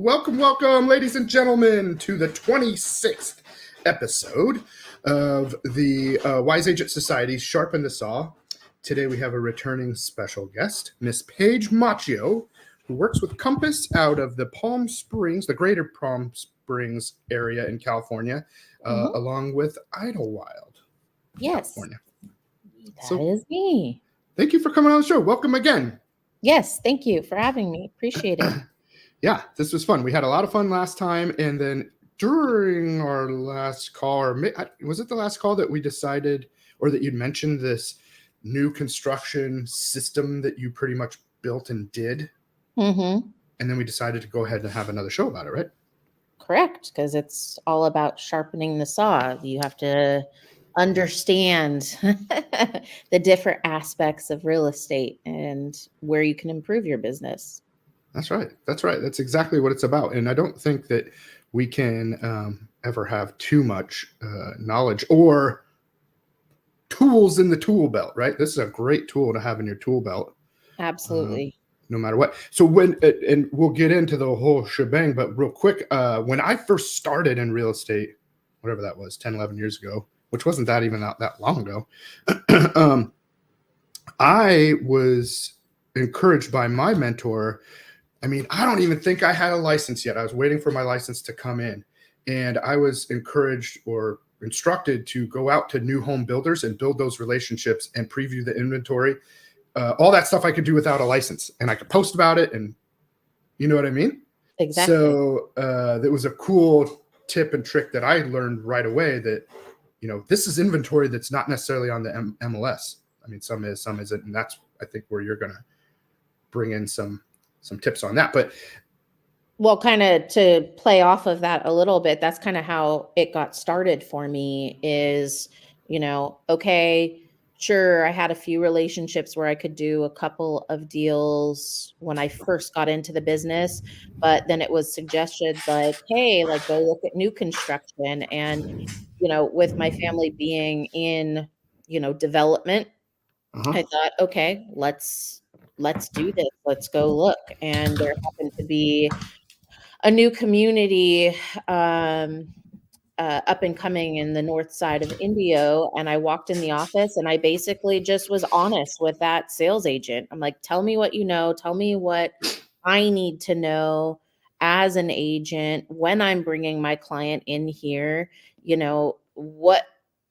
Welcome, ladies and gentlemen, to the 26th episode of the Wise Agent Society's Sharpen the Saw. Today we have a returning special guest, Miss Paige Maccio, who works with Compass out of the Palm Springs, the greater Palm Springs area in California, along with Idlewild, California. That is me. Thank you for coming on the show. Welcome again. Yes, thank you for having me. Appreciate it. Yeah, this was fun. We had a lot of fun last time, and then during our last call, or was it the last call that we decided, or that you'd mentioned this new construction system that you pretty much built and did? Mm-hmm. And then we decided to go ahead and have another show about it, right? Correct, because it's all about sharpening the saw. You have to understand the different aspects of real estate and where you can improve your business. That's right. That's exactly what it's about. And I don't think that we can ever have too much knowledge or tools in the tool belt, right? This is a great tool to have in your tool belt. Absolutely. No matter what. So and we'll get into the whole shebang, but real quick, when I first started in real estate, whatever that was, 10, 11 years ago, which wasn't that even that long ago, I was encouraged by my mentor. I mean, I don't even think I had a license yet. I was waiting for my license to come in. And I was encouraged or instructed to go out to new home builders and build those relationships and preview the inventory. All that stuff I could do without a license. And I could post about it. And you know what I mean? Exactly. So that was a cool tip and trick that I learned right away that, this is inventory that's not necessarily on the MLS. I mean, some is, some isn't. And that's, I think, where you're going to bring in some tips on that. But well, kind of to play off of that a little bit, that's kind of how it got started for me is, okay, sure, I had a few relationships where I could do a couple of deals when I first got into the business, but then it was suggested like, hey, like go look at new construction. And, with my family being in, development, I thought, okay, let's do this. Let's go look. And there happened to be a new community up and coming in the north side of Indio. And I walked in the office and I basically just was honest with that sales agent. I'm like, tell me what you know. Tell me what I need to know as an agent when I'm bringing my client in here. What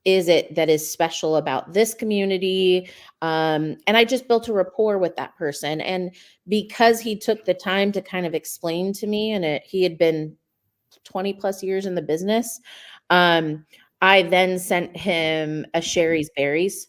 is it that is special about this community? And I just built a rapport with that person. And because he took the time to kind of explain to me, and he had been 20 plus years in the business, I then sent him a Sherry's Berries.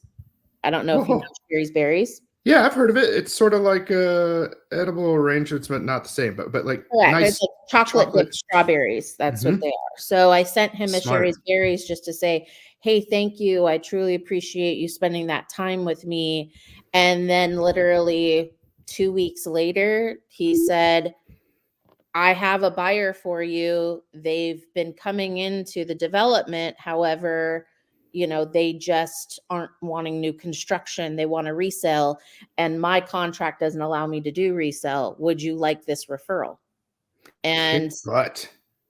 I don't know if you know Sherry's Berries. Yeah, I've heard of it. It's sort of like edible arrangements, but not the same. But like nice, it's like chocolate dipped strawberries. That's what they are. So I sent him a Sherry's Berries just to say, hey, thank you. I truly appreciate you spending that time with me. And then literally 2 weeks later, he said, I have a buyer for you. They've been coming into the development. However, they just aren't wanting new construction. They want to resell. And my contract doesn't allow me to do resell. Would you like this referral? And,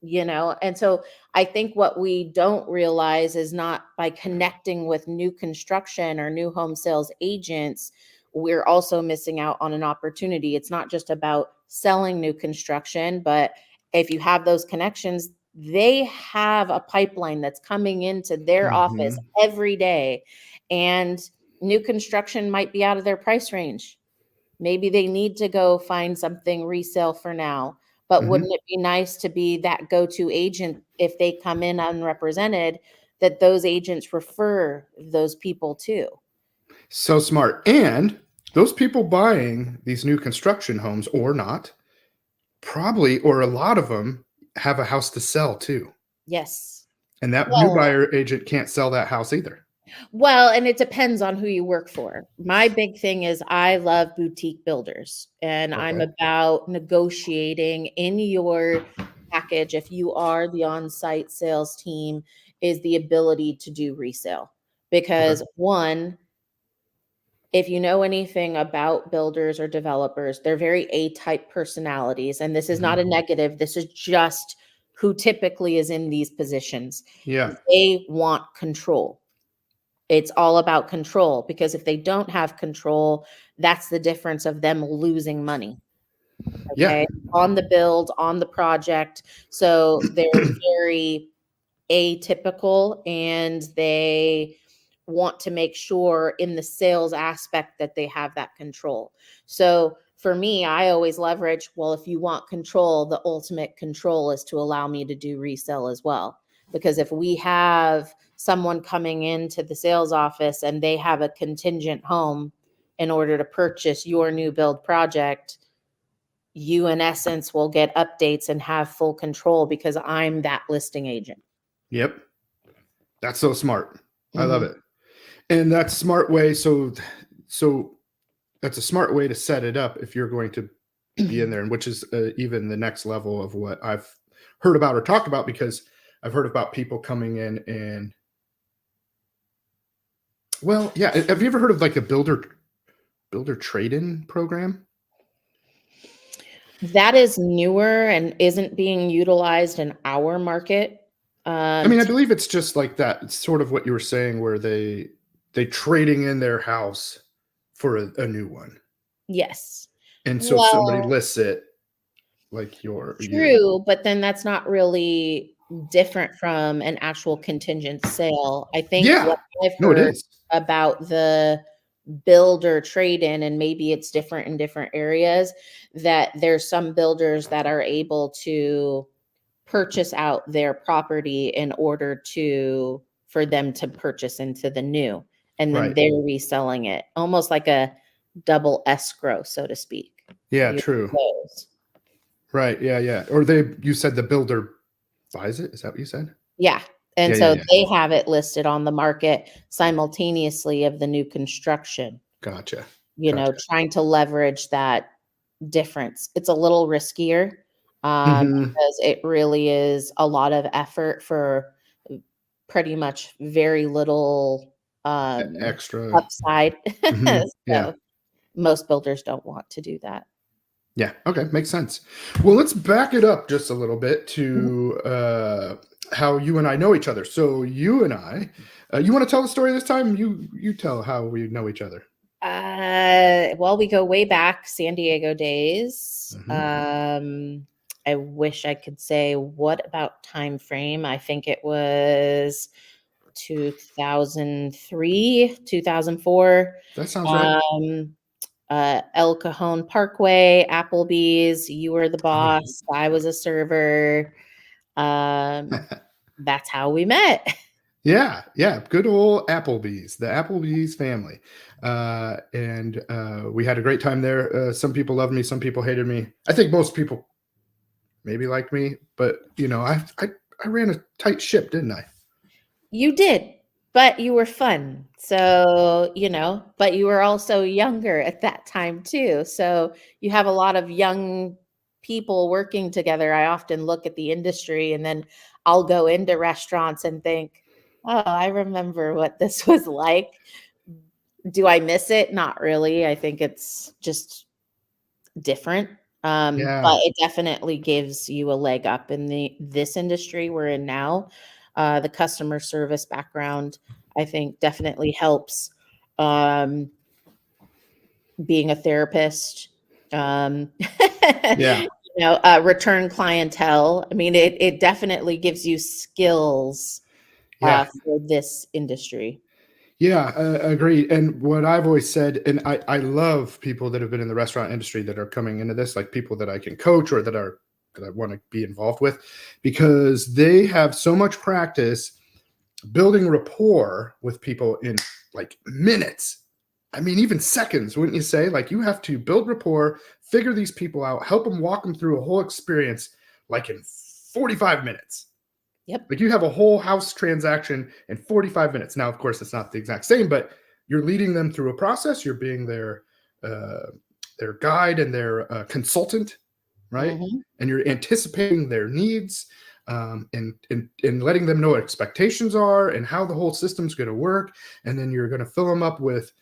and so I think what we don't realize is not by connecting with new construction or new home sales agents, we're also missing out on an opportunity. It's not just about selling new construction, but if you have those connections, they have a pipeline that's coming into their office every day. And new construction might be out of their price range. Maybe they need to go find something resale for now. But wouldn't it be nice to be that go-to agent if they come in unrepresented, that those agents refer those people to? So smart. And those people buying these new construction homes or not, probably, or a lot of them have a house to sell too. Yes. And that new buyer agent can't sell that house either. Well, and it depends on who you work for. My big thing is I love boutique builders, and I'm about negotiating in your package. If you are the on-site sales team, is the ability to do resale, because one, if you know anything about builders or developers, they're very A-type personalities. And this is not a negative. This is just who typically is in these positions. Yeah. They want control. It's all about control, because if they don't have control, that's the difference of them losing money. Yeah. Okay. On the build, on the project. So they're very atypical, and they want to make sure in the sales aspect that they have that control. So for me, I always leverage, well, if you want control, the ultimate control is to allow me to do resale as well. Because if we have someone coming into the sales office and they have a contingent home in order to purchase your new build project, you in essence will get updates and have full control because I'm that listing agent. Yep. That's so smart. I love Mhm. it. And that's smart way. So that's a smart way to set it up if you're going to be in there, and which is even the next level of what I've heard about or talked about, because I've heard about people coming in and, well, yeah. Have you ever heard of like a builder trade-in program? That is newer and isn't being utilized in our market. I mean, I T believe it's just like that. It's sort of what you were saying, where they trading in their house for a new one. Yes. And so if somebody Well, lists it, like you. true, but then that's not really different from an actual contingent sale. I think Yeah. what I've No, it heard is. about the builder trade-in, and maybe it's different in different areas, that there's some builders that are able to purchase out their property in order for them to purchase into the new, and then Right. they're reselling it, almost like a double escrow, so to speak. Yeah, You true. those. Right. Yeah, yeah. Or you said the builder buys it? Is that what you said? Yeah, Yeah, and yeah, so yeah. they have it listed on the market simultaneously of the new construction, Gotcha. you know, Gotcha. trying to leverage that difference. It's a little riskier, Mhm. because it really is a lot of effort for pretty much very little, Extra. upside. Mhm. Yeah. So, most builders don't want to do that. Yeah. Okay, makes sense. Well, let's back it up just a little bit Mhm. to how you and I know each other. So you and I, you want to tell the story this time? You tell how we know each other. Well, we go way back, San Diego days. Mhm. I wish I could say what about time frame. I think it was 2003, 2004. That sounds right. Um, El Cajon Parkway, Applebee's. You were the Oh, yeah. boss. I was a server. Um, that's how we met. Yeah, yeah, good old Applebee's, the Applebee's family, and we had a great time there. Some people loved me, some people hated me. I think most people maybe liked me, but I ran a tight ship, didn't I? You did, but you were fun. So, but you were also younger at that time too. So you have a lot of young people working together. I often look at the industry, and then I'll go into restaurants and think, oh, I remember what this was like. Do I miss it? Not really. I think it's just different. But Yeah, it definitely gives you a leg up in this industry we're in now. The customer service background, I think, definitely helps. Um, Being a therapist, um, yeah, return clientele. I mean, it definitely gives you skills yeah. for this industry. Yeah, agreed. And what I've always said, and I love people that have been in the restaurant industry that are coming into this, like people that I can coach or that I want to be involved with, because they have so much practice building rapport with people in like minutes. I mean, even seconds, wouldn't you say? Like you have to build rapport, figure these people out, help them walk them through a whole experience like in 45 minutes. Yep. Like you have a whole house transaction in 45 minutes. Now, of course, it's not the exact same, but you're leading them through a process. You're being their guide and their consultant, right? Hmm. And you're anticipating their needs, and letting them know what expectations are and how the whole system's going to work. And then you're going to fill them up with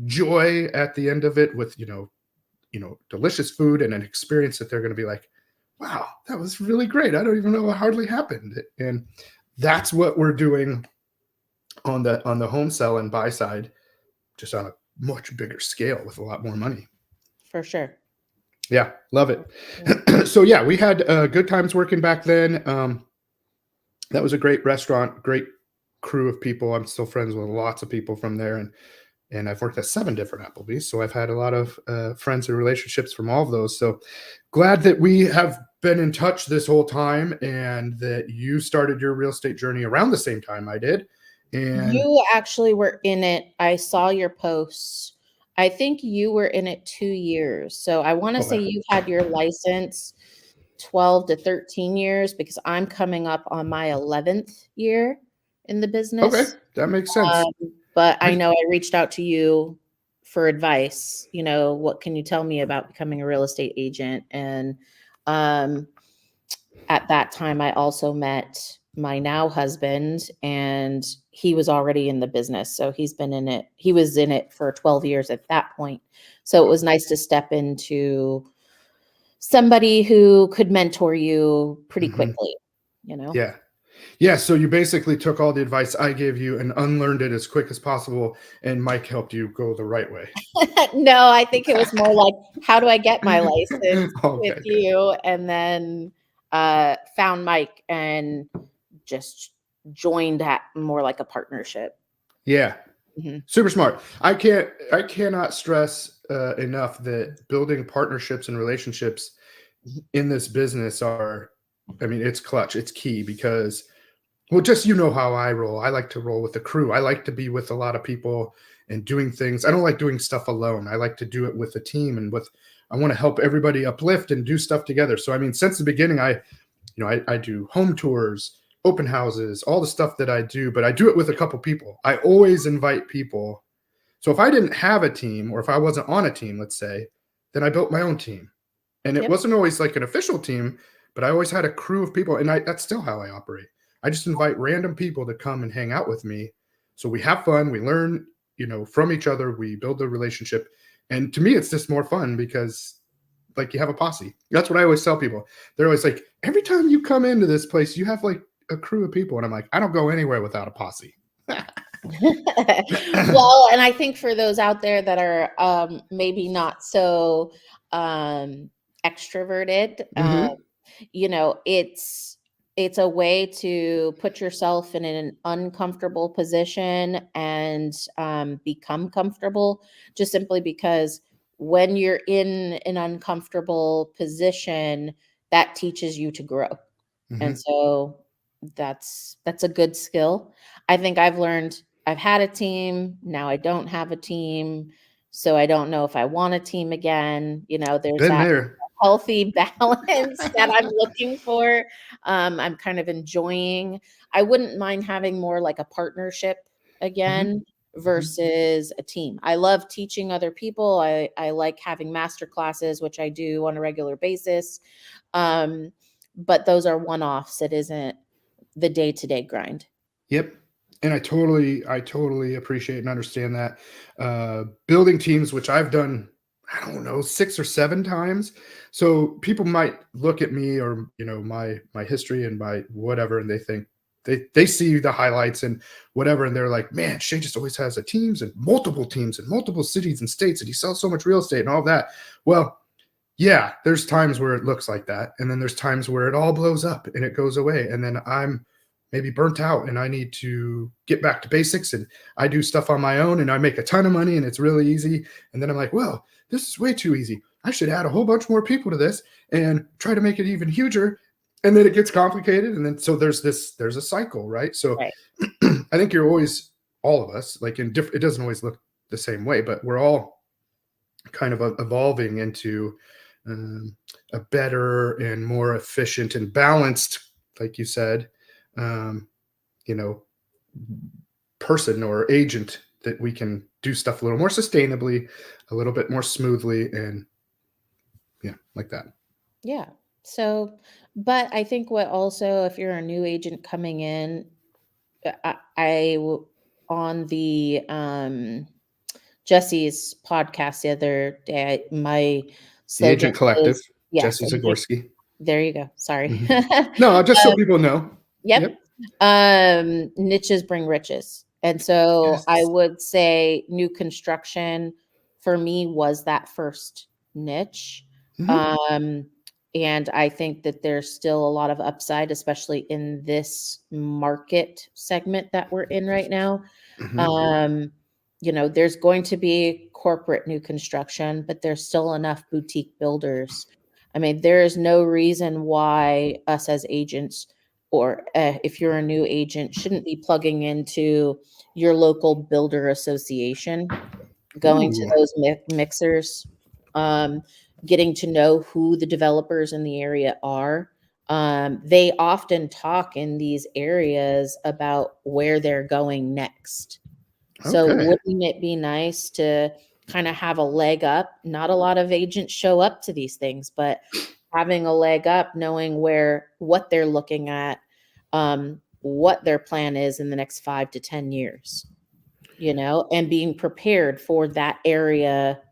joy at the end of it with, delicious food and an experience that they're going to be like, wow, that was really great. I don't even know what hardly happened. And that's what we're doing on the home sell and buy side, just on a much bigger scale with a lot more money. For sure. Yeah, love it. Yeah. So yeah, we had good times working back then. That was a great restaurant, great crew of people. I'm still friends with lots of people from there, and I've worked at 7 different Applebee's, so I've had a lot of friends and relationships from all of those. So glad that we have been in touch this whole time, and that you started your real estate journey around the same time I did. And You actually were in it. I saw your posts. I think you were in it 2 years. So I want to say you've had your license 12 to 13 years, because I'm coming up on my 11th year in the business. Okay, that makes sense. But I know I reached out to you for advice. What can you tell me about becoming a real estate agent? And at that time, I also met my now husband, and he was already in the business. So he was in it for 12 years at that point. So it was nice to step into somebody who could mentor you pretty quickly, Yeah. Yeah, so you basically took all the advice I gave you and unlearned it as quick as possible, and Mike helped you go the right way. No, I think it was more like, how do I get my license with Okay. you? And then found Mike and just joined at more like a partnership. Yeah. Mm-hmm. Super smart. I cannot stress enough that building partnerships and relationships in this business it's clutch. It's key because, well, just how I roll. I like to roll with the crew. I like to be with a lot of people and doing things. I don't like doing stuff alone. I like to do it with a team, and I want to help everybody uplift and do stuff together. So since the beginning, I do home tours, open houses, all the stuff that I do, but I do it with a couple people. I always invite people. So if I didn't have a team, or if I wasn't on a team, let's say, then I built my own team. And it wasn't always like an official team, but I always had a crew of people. And that's still how I operate. I just invite random people to come and hang out with me. So we have fun, we learn, from each other, we build a relationship. And to me, it's just more fun because like you have a posse. That's what I always tell people. They're always like, every time you come into this place, you have like a crew of people. And I'm like, I don't go anywhere without a posse. Well, and I think for those out there that are maybe not so extroverted, it's a way to put yourself in an uncomfortable position and become comfortable, just simply because when you're in an uncomfortable position, that teaches you to grow. And so that's a good skill. I think I've had a team, now I don't have a team, so I don't know if I want a team again. There's Been that there. healthy balance that I'm looking for. I'm kind of enjoying. I wouldn't mind having more like a partnership again versus a team. I love teaching other people. I like having master classes, which I do on a regular basis. But those are one-offs. It isn't the day-to-day grind. Yep. And I totally appreciate and understand that. Building teams, which I've done, I don't know, 6 or 7 times. So people might look at me or, my history and my whatever, and they think they see the highlights and whatever, and they're like, man, Shay just always has teams in multiple cities and states, and he sells so much real estate and all that. Well, yeah, there's times where it looks like that. And then there's times where it all blows up and it goes away. And then I'm maybe burnt out and I need to get back to basics, and I do stuff on my own and I make a ton of money and it's really easy. And then I'm like, well, this is way too easy. I should add a whole bunch more people to this and try to make it even huger. And then it gets complicated. And then, so there's a cycle, right? So Right. I think you're always, all of us, like it doesn't always look the same way, but we're all kind of evolving into a better and more efficient and balanced, like you said, um, you know, person or agent, that we can do stuff a little more sustainably, a little bit more smoothly, and yeah, like that. Yeah. So, but I think what also, if you're a new agent coming in, on the Jesse's podcast the other day. My The slogan Agent Collective, is, yes, Jesse Zagorski. there you go. Sorry. No, just so people know. Yep. Niches bring riches. And so I Yes. would say new construction for me was that first niche. Mhm. And I think that there's still a lot of upside, especially in this market segment that we're in right now. Mhm. There's going to be corporate new construction, but there's still enough boutique builders. I mean, there is no reason why us as agents, or if you're a new agent, shouldn't be plugging into your local builder association, going to Ooh. those mixers, um, getting to know who the developers in the area are. They often talk in these areas about where they're going next. So Okay. wouldn't it be nice to kind of have a leg up? Not a lot of agents show up to these things, but having a leg up, knowing what they're looking at, what their plan is in the next 5 to 10 years, and being prepared for that area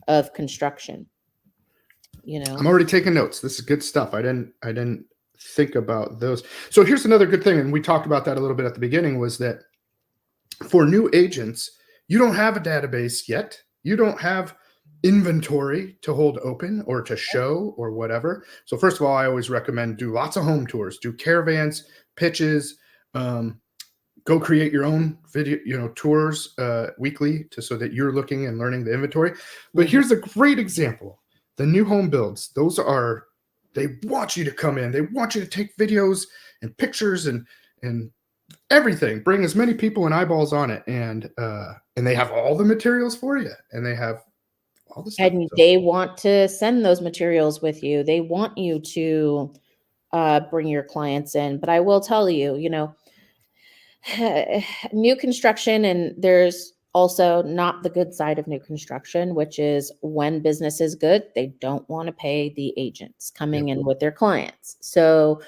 of construction, I'm already taking notes. This is good stuff. I didn't think about those. So here's another good thing, and we talked about that a little bit at the beginning, was that for new agents, you don't have a database yet. You don't have inventory to hold open or to show or whatever. So first of all, I always recommend do lots of home tours, do caravans, pitches, go create your own video, tours weekly so that you're looking and learning the inventory. But here's a great example. The new home builds, they want you to come in. They want you to take videos and pictures and everything. Bring as many people and eyeballs on it, and they have all the materials for you, and they have all the stuff. And So. they want to send those materials with you. They want you to bring your clients in. But I will tell you, new construction, and there's also not the good side of new construction, which is when business is good, they don't want to pay the agents coming Yep. in with their clients. So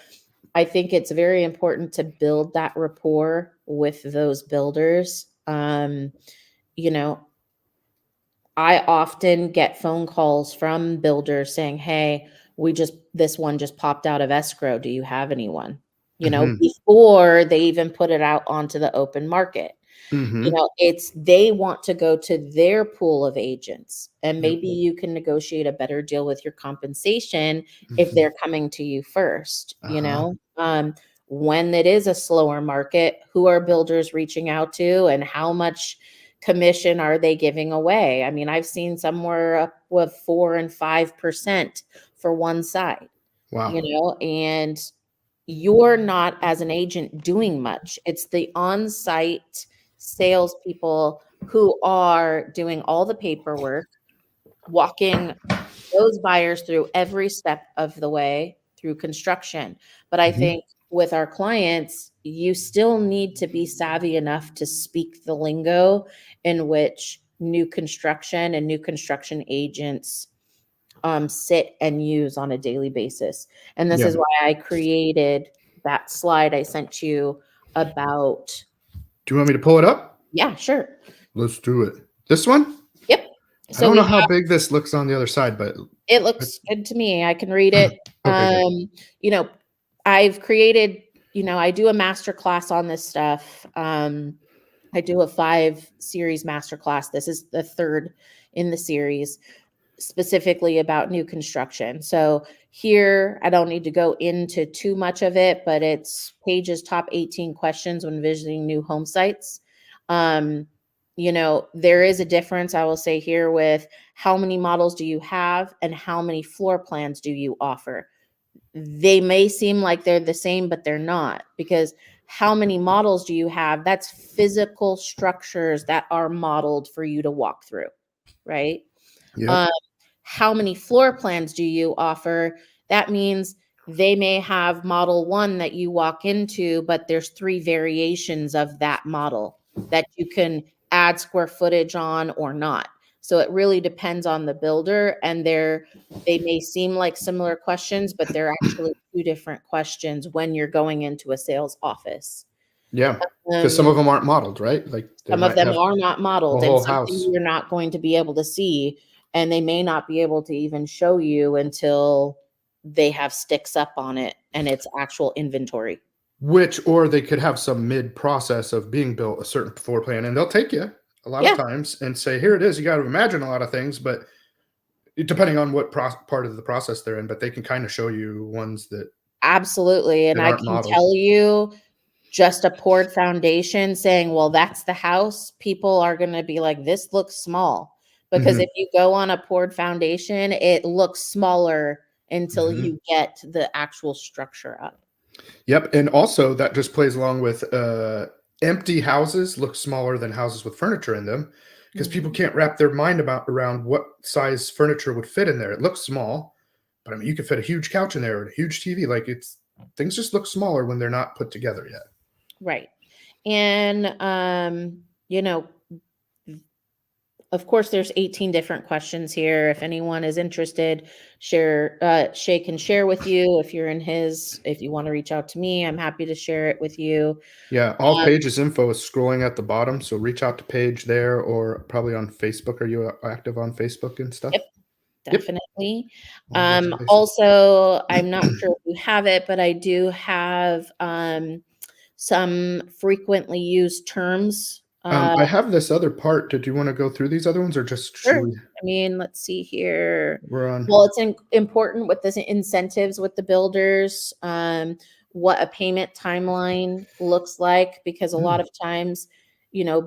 I think it's very important to build that rapport with those builders. You know, I often get phone calls from builders saying, "Hey, this one just popped out of escrow. Do you have anyone?" Mm-hmm. Before they even put it out onto the open market. Mm-hmm. It's they want to go to their pool of agents, and Yep. maybe you can negotiate a better deal with your compensation if Mm-hmm. they're coming to you first, Uh-huh. when it is a slower market, who are builders reaching out to and how much commission are they giving away? I mean, I've seen somewhere up with 4 and 5% for one side, Wow. and you're not, as an agent, doing much. It's the on-site salespeople who are doing all the paperwork, walking those buyers through every step of the way through construction. But I Mm-hmm. think with our clients, you still need to be savvy enough to speak the lingo in which new construction and new construction agents sit and use on a daily basis. And this Yeah. is why I created that slide I sent you about. Do you want me to pull it up? Yeah, sure. Let's do it. This one? Yep. I So don't we know how have, big this looks on the other side, but it looks good to me. I can read it. okay, good. You know, I've created, I do a master class on this stuff. I do a 5 series master class. This is the third in the series, specifically about new construction. So here, I don't need to go into too much of it, but it's Paige's top 18 questions when visiting new home sites. There is a difference, I will say here, with how many models do you have and how many floor plans do you offer. They may seem like they're the same, but they're not, because how many models do you have? That's physical structures that are modeled for you to walk through, right? Yep. Um, how many floor plans do you offer? That means they may have model one that you walk into, but there's 3 variations of that model that you can add square footage on or not. So it really depends on the builder, and they may seem like similar questions, but they're actually 2 different questions when you're going into a sales office. Yeah, because some of them aren't modeled, right? Like they Some of might them have are not a modeled, and whole something house. you're not going to be able to see, and they may not be able to even show you until they have sticks up on it and it's actual inventory. Or they could have some mid-process of being built, a certain floor plan, and they'll take you a lot of Yeah, times and say, "Here it is." You got to imagine a lot of things, but depending on what part of the process they're in, but they can kind of show you ones absolutely, and that I aren't can modeled. tell you just a poured foundation saying, "Well, that's the house," people are gonna be like, "This looks small." Because Mhm, if you go on a poured foundation, it looks smaller until mhm. you get the actual structure up. Yep, and also that just plays along with, empty houses look smaller than houses with furniture in them because people Mhm. can't wrap their mind around what size furniture would fit in there. It looks small, but I mean, you could fit a huge couch in there and a huge TV. Like it's things just look smaller when they're not put together yet. Right. And, of course, there's 18 different questions here. If anyone is interested, Shay can share with you. If you want to reach out to me, I'm happy to share it with you. Yeah, all Um, Paige's info is scrolling at the bottom, so reach out to Paige there or probably on Facebook. Are you active on Facebook and stuff? yep, Yep, definitely. all those places. Also, I'm not sure if you have it, but I do have some frequently used terms. I have this other part. Did you want to go through these other ones or just should Sure. we? I mean, let's see here. We're on. Well, it's important with the incentives with the builders, what a payment timeline looks like, because a lot Mm, of times,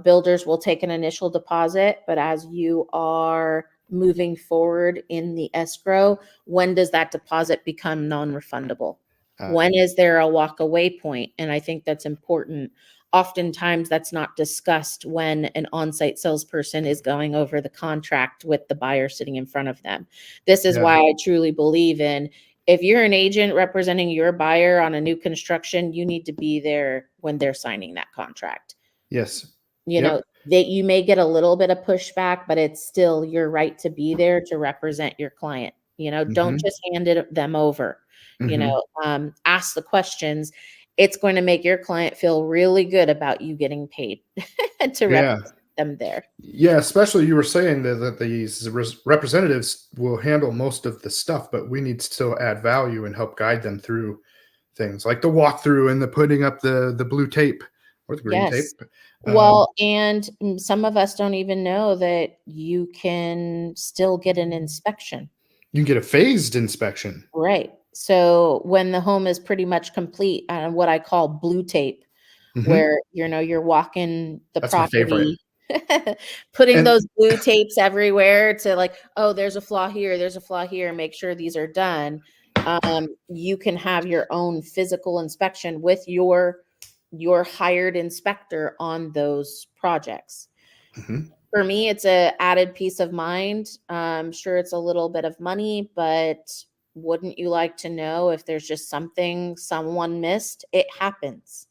builders will take an initial deposit, but as you are moving forward in the escrow, when does that deposit become non-refundable? uh, When is there a walk away point? And I think that's important. Oftentimes that's not discussed when an on-site salesperson is going over the contract with the buyer sitting in front of them. This is yeah. why I truly believe in, if you're an agent representing your buyer on a new construction, you need to be there when they're signing that contract. Yes. You know, Yep. that you may get a little bit of pushback, but it's still your right to be there to represent your client. Don't Mhm. just hand them over. Mhm. Ask the questions. It's going to make your client feel really good about you getting paid to Yeah. represent them there. Yeah, especially you were saying that these representatives will handle most of the stuff, but we need to still add value and help guide them through things like the walkthrough and the putting up the blue tape or the green Yes. tape. Um, Well, and some of us don't even know that you can still get an inspection. you can get a phased inspection. Right. So when the home is pretty much complete, what I call blue tape, Mhm. where you're walking the That's my favorite. property, putting And those blue tapes everywhere to, like, oh, there's a flaw here, there's a flaw here, make sure these are done. You can have your own physical inspection with your hired inspector on those projects. Mhm. For me, it's a added peace of mind. Sure, it's a little bit of money, but wouldn't you like to know if there's just something someone missed? It happens.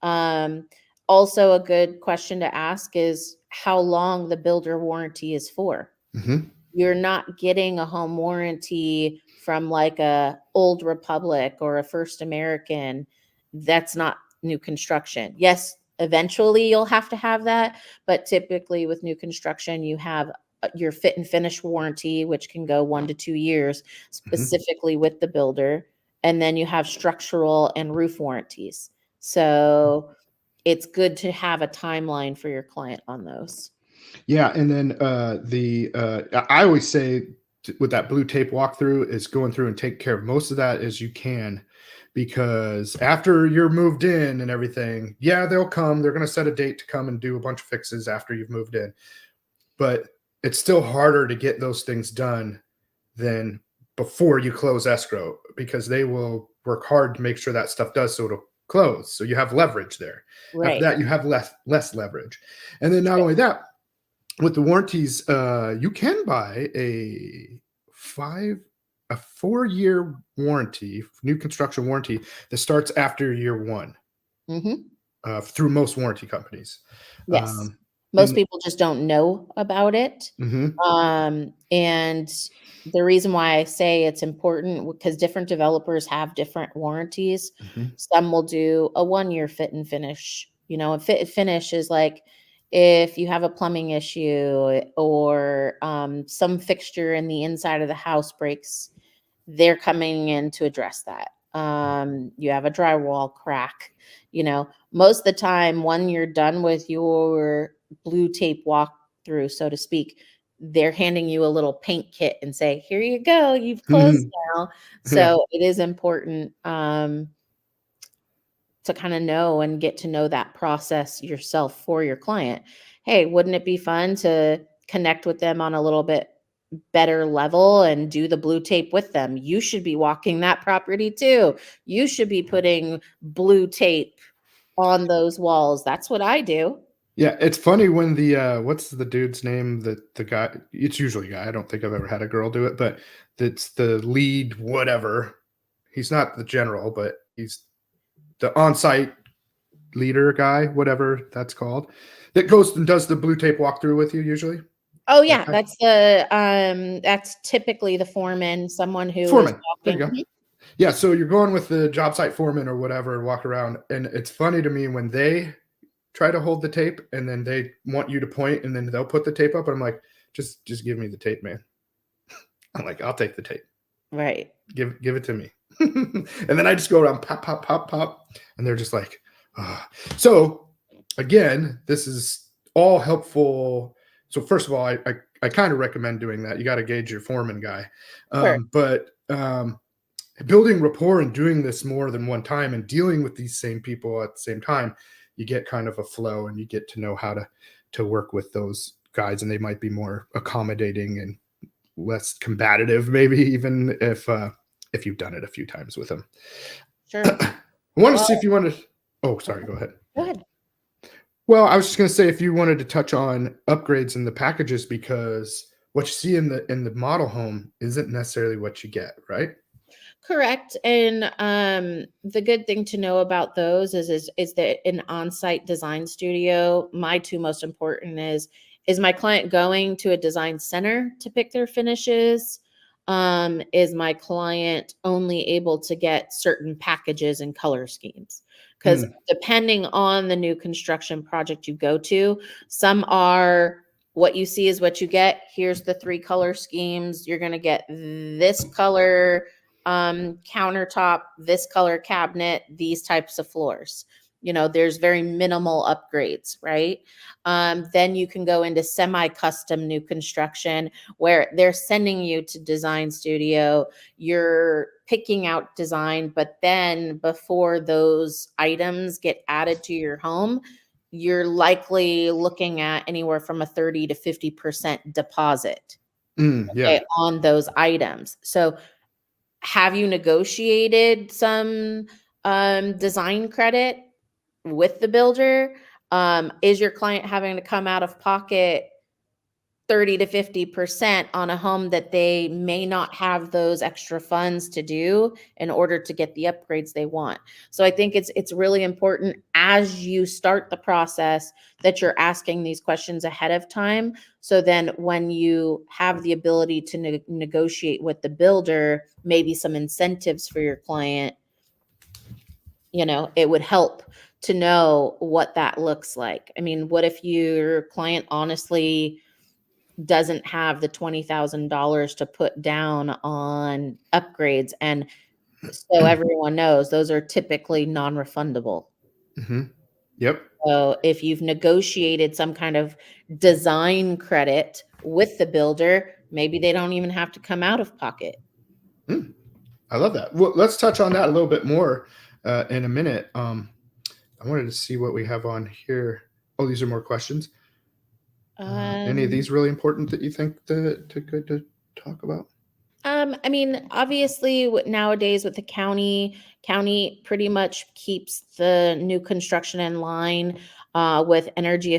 Um, Also, a good question to ask is how long the builder warranty is for. Mhm. You're not getting a home warranty from like a Old Republic or a First American. That's not new construction. Yes, eventually you'll have to have that, but typically with new construction, you have your fit and finish warranty, which can go 1 to 2 years, Mhm. specifically with the builder. And then you have structural and roof warranties. So it's good to have a timeline for your client on those. Yeah, and then I always say with that blue tape walkthrough is going through and take care of most of that as you can, because after you're moved in and everything, yeah, they'll come. They're going to set a date to come and do a bunch of fixes after you've moved in, but it's still harder to get those things done than before you close escrow because they will work hard to make sure that stuff does so it'll close. So you have leverage there. After Right. that, you have less leverage, and then not Right. only that, with the warranties, you can buy five a 4-year warranty, new construction warranty that starts after year one Mhm. through most warranty companies. Yes. Um, Most and people just don't know about it. mhm, And the reason why I say it's important, because different developers have different warranties. mhm, Some will do a 1-year fit and finish. Finish is like if you have a plumbing issue or some fixture in the inside of the house breaks, they're coming in to address that. You have a drywall crack, most of the time when you're done with your blue tape walkthrough, so to speak, they're handing you a little paint kit and say, here you go, you've closed now. Yeah. So it is important to kind of know and get to know that process yourself for your client. Hey, wouldn't it be fun to connect with them on a little bit better level and do the blue tape with them? You should be walking that property too. You should be putting blue tape on those walls. That's what I do. Yeah, it's funny when the what's the dude's name, that the guy, it's usually a guy. I don't think I've ever had a girl do it, but that's the lead whatever. He's not the general, but he's the on-site leader guy, whatever that's called. That goes and does the blue tape walkthrough with you usually. Oh yeah, Okay. that's typically the foreman, someone who is Foreman. There you walking. go. Yeah, so you're going with the job site foreman or whatever, walk around, and it's funny to me when they try to hold the tape and then they want you to point and then they'll put the tape up, and I'm like, just give me the tape, man. I'm like, I'll take the tape. Right. Give it to me. And then I just go around pop, pop, pop, pop, and they're just like, oh. So again, this is all helpful. So first of all, I kind of recommend doing that. You got to gauge your foreman guy. Sure. But building rapport and doing this more than one time and dealing with these same people at the same time, you get kind of a flow and you get to know how to work with those guys, and they might be more accommodating and less combative, maybe even if you've done it a few times with them. Sure. I want to see if you want to. Oh, sorry. Go ahead. Go ahead. Well, I was just going to say if you wanted to touch on upgrades in the packages, because what you see in the model home isn't necessarily what you get, right? Correct. And the good thing to know about those is that an on-site design studio, my two most important is my client going to a design center to pick their finishes? Is my client only able to get certain packages and color schemes? Because depending on the new construction project you go to, some are what you see is what you get. Here's the 3 color schemes. You're going to get this color countertop, this color cabinet, these types of floors. There's very minimal upgrades, right? Then you can go into semi-custom new construction where they're sending you to design studio. You're picking out design, but then before those items get added to your home, you're likely looking at anywhere from a 30 to 50% deposit Yeah. on those items. So have you negotiated some design credit with the builder? Is your client having to come out of pocket 30 to 50% on a home that they may not have those extra funds to do in order to get the upgrades they want? So I think it's really important as you start the process that you're asking these questions ahead of time. So then when you have the ability to negotiate with the builder, maybe some incentives for your client, it would help to know what that looks like. I mean, what if your client honestly doesn't have the $20,000 to put down on upgrades? And so everyone knows those are typically non-refundable. Yep. So if you've negotiated some kind of design credit with the builder, maybe they don't even have to come out of pocket. I love that. Well, let's touch on that a little bit more in a minute. I wanted to see what we have on here. Oh, these are more questions. Any of these really important that you think to good to talk about? I mean, obviously nowadays with the county pretty much keeps the new construction in line with energy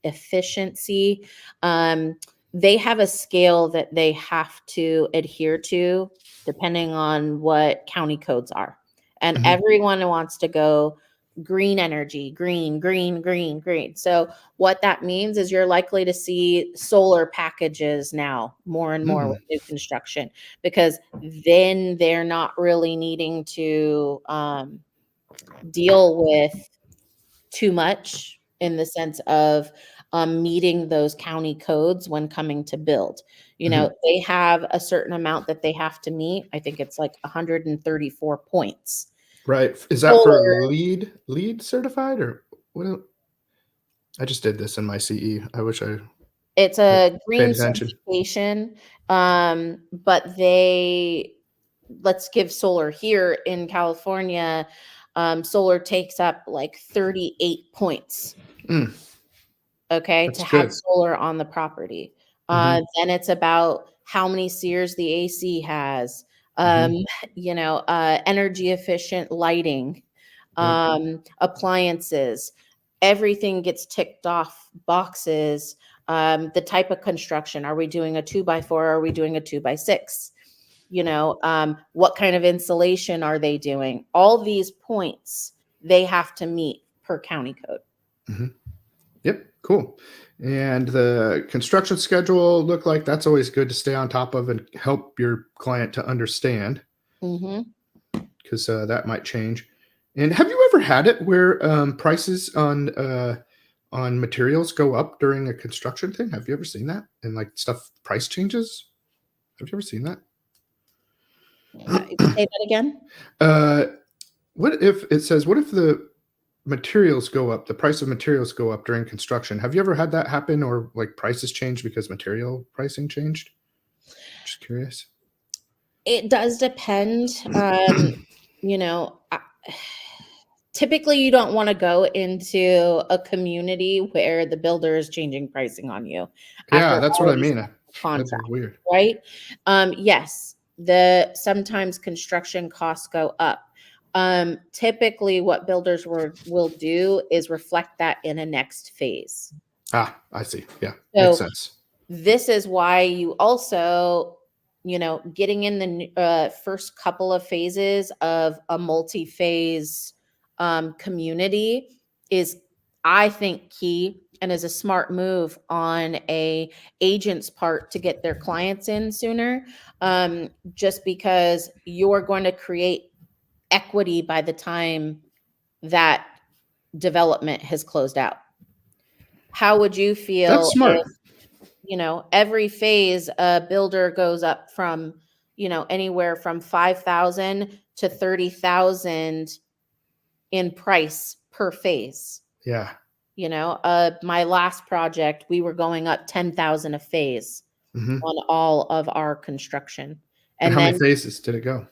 efficiency. They have a scale that they have to adhere to depending on what county codes are. And everyone wants to go green energy, green, green, green, green. So what that means is you're likely to see solar packages now more and more with new construction, because then they're not really needing to deal with too much in the sense of meeting those county codes when coming to build. You know, they have a certain amount that they have to meet. I think it's like 134 points. Right. Is that for lead certified or what? I just did this in my CE. I wish I It's a green paid attention. certification, but let's give solar here in California. Solar takes up like 38 points. Okay, That's to good. have solar on the property. Then it's about how many SEERs the AC has, you know, energy efficient lighting, appliances. Everything gets ticked off boxes. The type of construction. Are we doing a 2x4? Are we doing a 2x6? You know, what kind of insulation are they doing? All these points they have to meet per county code. Yep, cool. And the construction schedule look like that's always good to stay on top of and help your client to understand, because that might change. And have you ever had it where prices on materials go up during a construction thing? Have you ever seen that? And like stuff price changes? Have you ever seen that? Say that again. What if it says, what if the materials go up, the price of materials go up during construction? Have you ever had that happen, or like prices change because material pricing changed? Just curious. It does depend. You know, typically you don't want to go into a community where the builder is changing pricing on you Yeah, after that's what I already mean. signing the That'd be contract, weird. right? Yes, sometimes construction costs go up. Typically what builders will do is reflect that in a next phase. Ah, I see. Yeah, makes So sense. this is why you also, you know, getting in the first couple of phases of a multi-phase community is, I think, key and is a smart move on a agent's part to get their clients in sooner, just because you're going to create equity by the time that development has closed out. How would you That's feel smart. if, you know, every phase a builder goes up from, you know, anywhere from 5,000 to 30,000 in price per phase? Yeah. You know, my last project, we were going up 10,000 a phase on all of our construction. And And how many then phases did it go?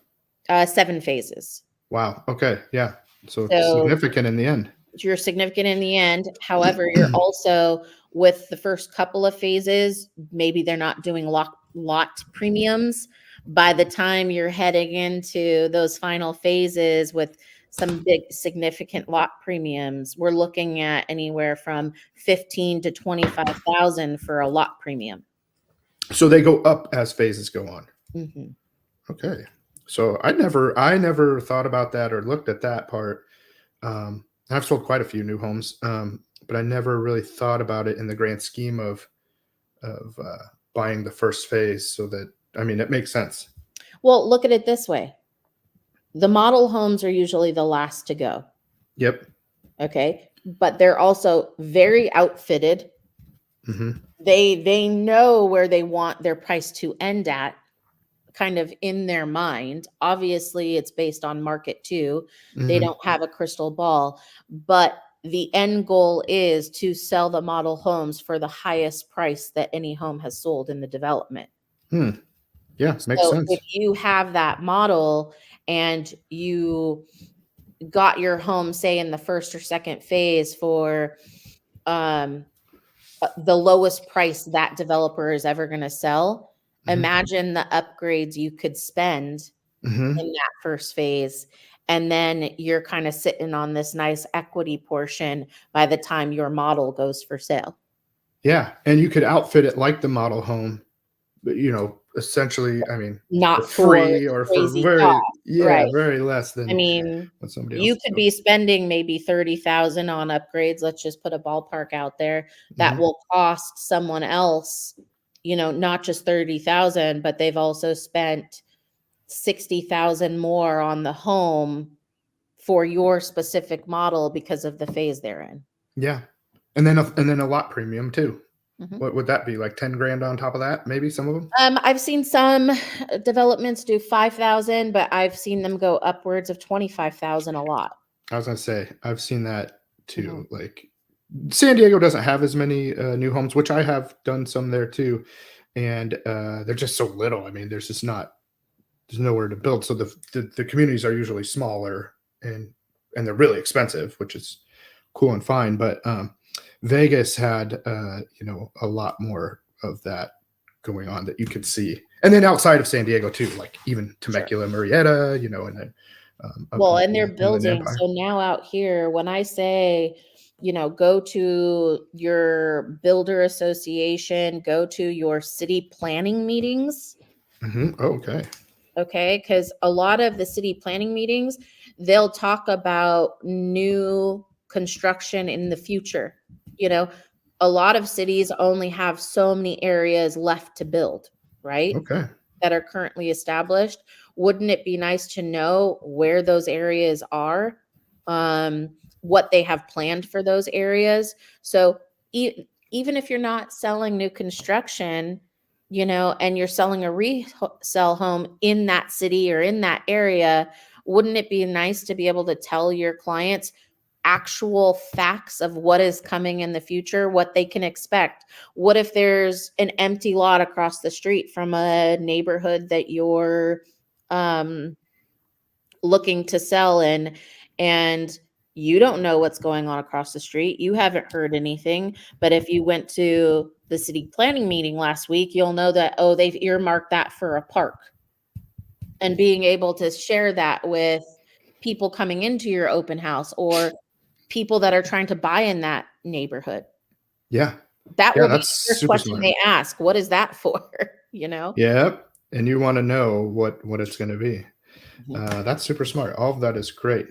7 phases. Wow. Okay. Yeah. So it's So significant in the end. you're significant in the end. However, you're also, with the first couple of phases, maybe they're not doing lot premiums. By the time you're heading into those final phases with some big significant lot premiums, we're looking at anywhere from 15 to 25,000 for a lot premium. So they go up as phases go on. Mm-hmm. Okay. So I never thought about that or looked at that part. I've sold quite a few new homes, but I never really thought about it in the grand scheme of buying the first phase. So that, I mean, it makes sense. Well, look at it this way. The model homes are usually the last to go. Yep. Okay. But they're also very outfitted. They know where they want their price to end at, kind of in their mind. Obviously, it's based on market too. They don't have a crystal ball, but the end goal is to sell the model homes for the highest price that any home has sold in the development. Yeah, makes So sense. if you have that model and you got your home, say in the first or second phase for the lowest price that developer is ever going to sell, imagine the upgrades you could spend in that first phase. And then you're kind of sitting on this nice equity portion by the time your model goes for sale. Yeah, and you could outfit it like the model home, but essentially, I mean, for Not for free or for crazy cost, right? very less I than mean, what somebody else you is could doing. be spending maybe 30,000 on upgrades. Let's just put a ballpark out there that will cost someone else, not just 30,000, but they've also spent 60,000 more on the home for your specific model because of the phase they're in. Yeah. And then a lot premium too. Mhm. What would that be? Like 10 grand on top of that? Maybe some of them? I've seen some developments do 5,000, but I've seen them go upwards of 25,000 a lot. I was gonna say I've seen that too. Mhm. Like San Diego doesn't have as many new homes, which I have done some there too, and they're just so little. I mean, there's nowhere to build, so the communities are usually smaller and they're really expensive, which is cool and fine. But Vegas had a lot more of that going on that you could see, and then outside of San Diego too, like even Temecula, Murrieta, and then Well, up and they're in the Inland building. Empire. So now out here, when I say, go to your builder association, go to your city planning meetings. Oh, okay. Okay. Because a lot of the city planning meetings, they'll talk about new construction in the future. A lot of cities only have so many areas left to build, right? Okay. That are currently established. Wouldn't it be nice to know where those areas are, what they have planned for those areas? So even if you're not selling new construction, and you're selling a resale home in that city or in that area, wouldn't it be nice to be able to tell your clients actual facts of what is coming in the future, what they can expect? What if there's an empty lot across the street from a neighborhood that you're looking to sell in, and you don't know what's going on across the street? You haven't heard anything. But if you went to the city planning meeting last week, you'll know that, oh, they've earmarked that for a park. And being able to share that with people coming into your open house or people that are trying to buy in that neighborhood. Yeah. That Yeah, will be that's the first super question smart. they ask. What is that for? Yep. And you want to know what it's going to be. Mhm. That's super smart. All of that is great.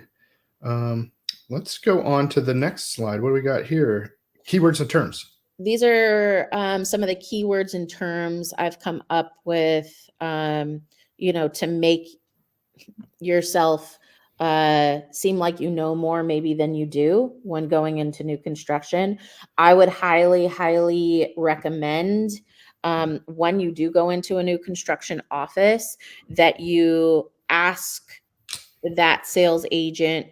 Um, let's go on to the next slide. What do we got here? Keywords and terms. These are some of the keywords and terms I've come up with, to make yourself seem like you know more maybe than you do when going into new construction. I would highly, highly recommend when you do go into a new construction office that you ask that sales agent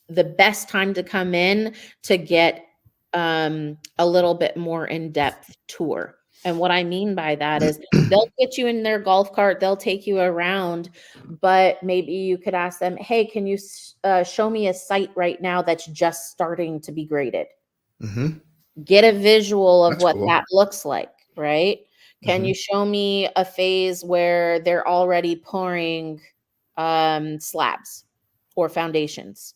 the best time to come in to get a little bit more in-depth tour. And what I mean by that is they'll get you in their golf cart, they'll take you around, but maybe you could ask them, hey, can you show me a site right now that's just starting to be graded? Mm-hmm. Get a visual of That's what cool. that looks like, right? Can Mm-hmm. you show me a phase where they're already pouring slabs or foundations?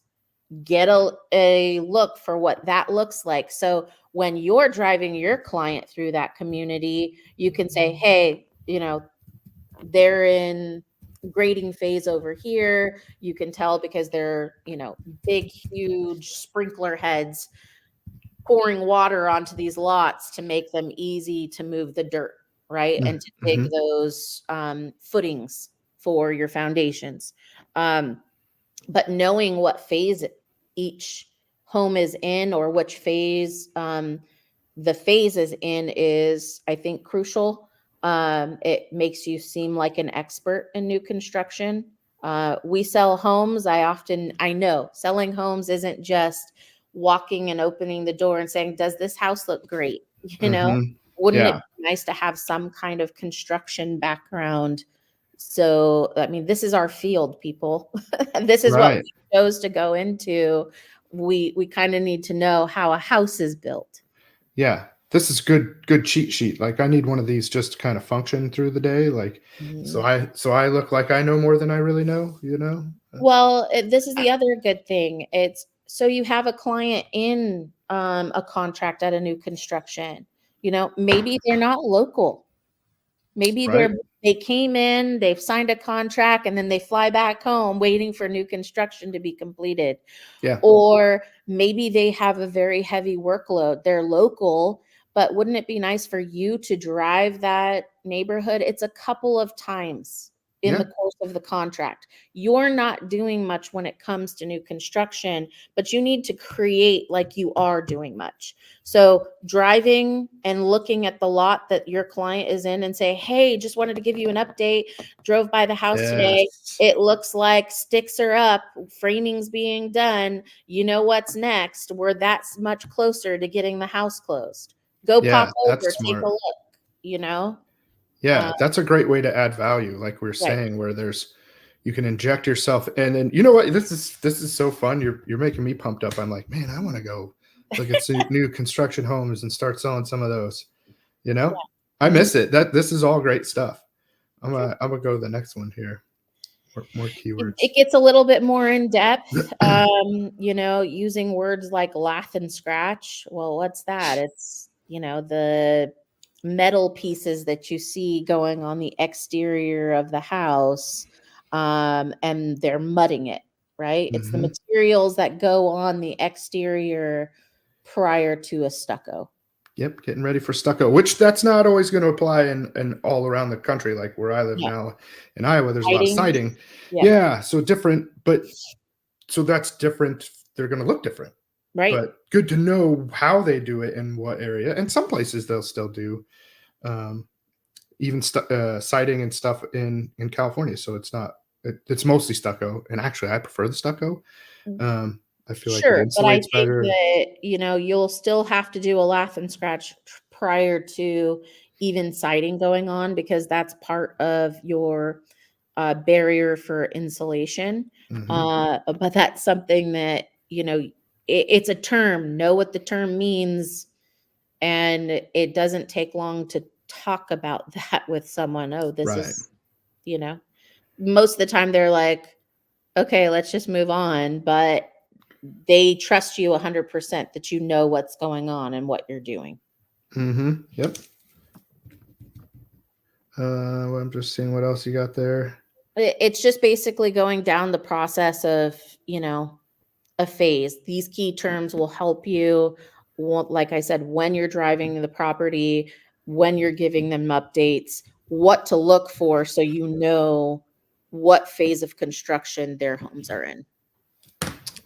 Get a look for what that looks like. So when you're driving your client through that community, you can say, hey, they're in grading phase over here. You can tell because they're, big, huge sprinkler heads pouring water onto these lots to make them easy to move the dirt, right? And to dig Mm-hmm. those footings for your foundations. But knowing what phase each home is in or which phase the phase is in is, I think, crucial. It makes you seem like an expert in new construction. We sell homes. I know selling homes isn't just walking and opening the door and saying, does this house look great? Mm-hmm. Wouldn't it Yeah. be nice to have some kind of construction background? So, I mean, this is our field, people. This is what Right. we chose to go into. We kind of need to know how a house is built. Yeah. This is good cheat sheet. Like I need one of these just to kind of function through the day. Like so Mhm. I look like I know more than I really know. Well, this is the other good thing. It's so you have a client in a contract at a new construction. Maybe they're not local. Maybe Right? they came in, they've signed a contract, and then they fly back home waiting for new construction to be completed. Yeah. Or maybe they have a very heavy workload. They're local, but wouldn't it be nice for you to drive that neighborhood? It's a couple of times. in the course of the contract. You're not doing much when it comes to new construction, but you need to create like you are doing much. So driving and looking at the lot that your client is in and say, hey, just wanted to give you an update. Drove by the house today. It looks like sticks are up, framing's being done. You know what's next? We're that much closer to getting the house closed. Go pop over, take a look, you know? Yeah, that's a great way to add value, like we are Right. saying, where you can inject yourself, and then you know what? This is so fun. You're making me pumped up. I'm like, man, I want to go look at some new construction homes and start selling some of those. You know, Yeah. I miss it. This is all great stuff. I'm gonna go to the next one here. More keywords. It gets a little bit more in depth, you know, using words like lath and scratch. Well, what's that? It's, you know, the metal pieces that you see going on the exterior of the house, and they're mudding it, right? It's the materials that go on the exterior prior to a stucco. Yep, getting ready for stucco, which that's not always going to apply in all around the country. Like where I live now in Iowa, there's a lot of siding. Yeah, so different, but so that's different. They're going to look different, right? But good to know how they do it in what area. And some places they'll still do even siding and stuff in California. So it's not. It's mostly stucco, and actually, I prefer the stucco. I feel like it But I insulates think better. that, you know, you'll still have to do a lath and scratch prior to even siding going on, because that's part of your barrier for insulation. But that's something that, you know, it's a term. Know what the term means, and it doesn't take long to talk about that with someone. Oh, this is, you know, most of the time they're like, okay, let's just move on. But they trust you 100% that you know what's going on and what you're doing. Yep. I'm just seeing what else you got there. It's just basically going down the process of, you know, a phase. These key terms will help you, like I said, when you're driving the property, when you're giving them updates, what to look for so you know what phase of construction their homes are in.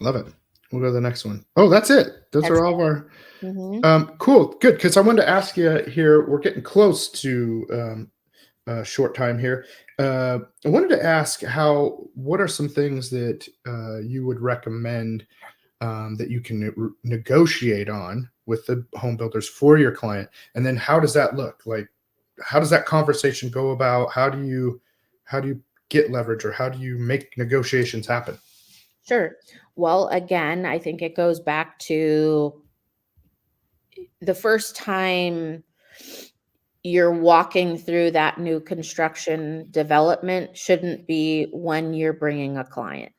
Love it. We'll go to the next one. Oh, that's it. Those are all of our cool. Good. Because I wanted to ask you here, we're getting close to a short time here. I wanted to ask what are some things that you would recommend that you can negotiate on with the home builders for your client? And then how does that look? Like, how does that conversation go about? How do you get leverage, or how do you make negotiations happen? Sure. Well, again, I think it goes back to the first time you're walking through that new construction development shouldn't be when you're bringing a client.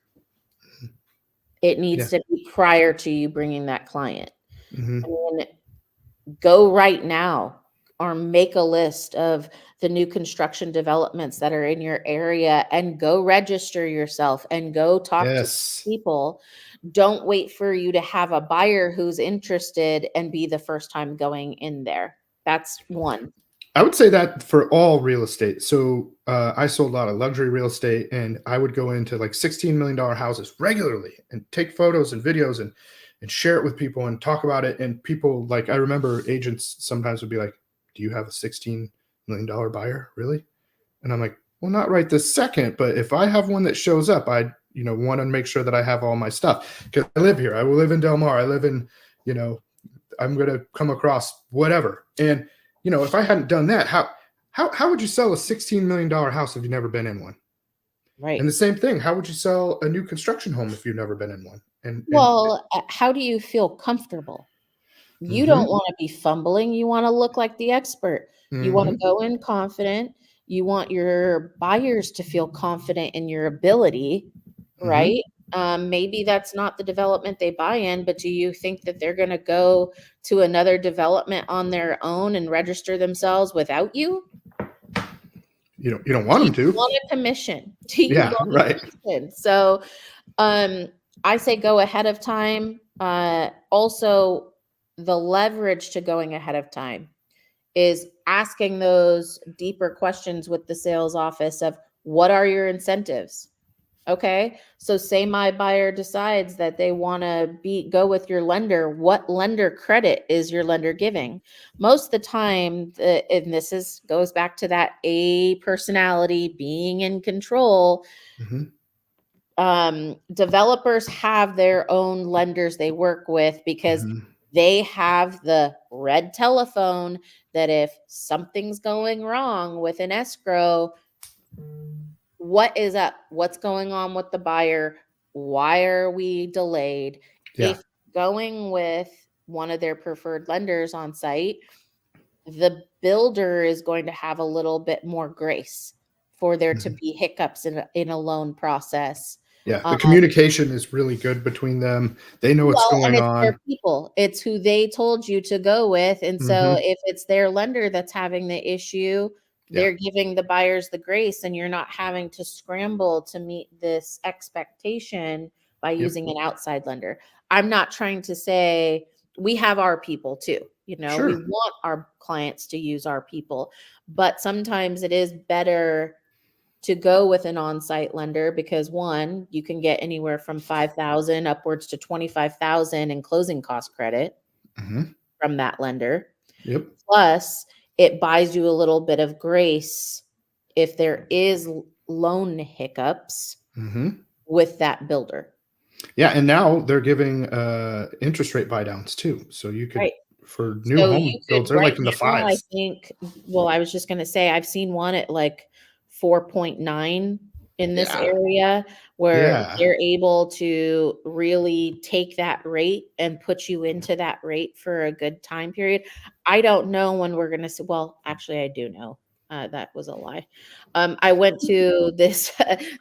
It needs to be prior to you bringing that client. I mean, go right now or make a list of the new construction developments that are in your area and go register yourself and go talk to people. Don't wait for you to have a buyer who's interested and be the first time going in there. That's one. I would say that for all real estate. So I sold a lot of luxury real estate, and I would go into like $16 million houses regularly and take photos and videos and share it with people and talk about it. And people, like, I remember agents sometimes would be like, do you have a $16 million buyer? Really? And I'm like, well, not right this second, but if I have one that shows up, I want to make sure that I have all my stuff, because I live here. I will live in Del Mar. I live in, I'm going to come across whatever. And if I hadn't done that, how would you sell a $16 million house if you've never been in one? Right. And the same thing, how would you sell a new construction home if you've never been in one? How do you feel comfortable? You don't want to be fumbling. You want to look like the expert. You want to go in confident. You want your buyers to feel confident in your ability, right? Maybe that's not the development they buy in, but do you think that they're going to go to another development on their own and register themselves without you? You don't want them to. You want a commission. Do you want right. a commission? So I say go ahead of time. Also, the leverage to going ahead of time is asking those deeper questions with the sales office of What are your incentives? Okay. So say my buyer decides that they want to go with your lender. What lender credit is your lender giving? Most of the time, and this goes back to that A personality being in control. Developers have their own lenders they work with because they have the red telephone that if something's going wrong with an escrow, what is up? What's going on with the buyer? Why are we delayed? Yeah. If going with one of their preferred lenders on site, the builder is going to have a little bit more grace for there to be hiccups in a loan process. Yeah, the communication is really good between them. They know what's And going it's their on. people. It's who they told you to go with. And so if it's their lender that's having the issue, they're giving the buyers the grace, and you're not having to scramble to meet this expectation by using an outside lender. I'm not trying to say we have our people too. We want our clients to use our people, but sometimes it is better to go with an on-site lender because one, you can get anywhere from 5,000 upwards to 25,000 in closing cost credit from that lender. Yep. Plus, it buys you a little bit of grace if there is loan hiccups with that builder. Yeah, and now they're giving interest rate buy downs too. So you could for new home builds, they're like in the fives. I think, I was just going to say, I've seen one at like 4.9 in this area where they're able to really take that rate and put you into that rate for a good time period. I don't know when we're going to see. Well, actually, I do know. That was a lie. I went to this,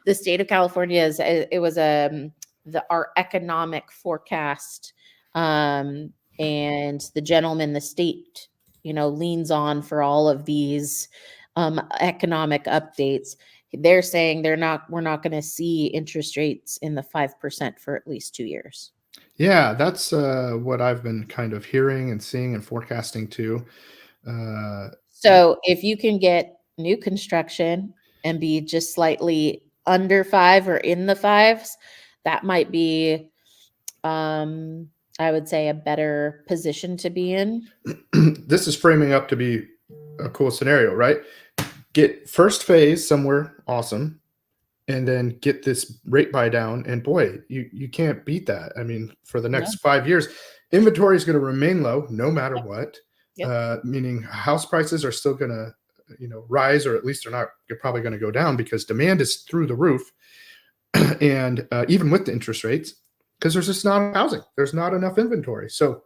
the state of California. It was our economic forecast, and the gentleman the state leans on for all of these economic updates. They're saying we're not going to see interest rates in the 5% for at least 2 years. Yeah, that's what I've been kind of hearing and seeing and forecasting too. So if you can get new construction and be just slightly under 5 or in the 5s, that might be, I would say, a better position to be in. This is framing up to be a cool scenario, right? Get first phase somewhere awesome, and then get this rate buy down. And boy, you can't beat that. I mean, for the next 5 years, inventory is going to remain low no matter what. Meaning house prices are still going to, rise, or at least they're probably going to go down because demand is through the roof. And even with the interest rates, because there's just not housing, there's not enough inventory. So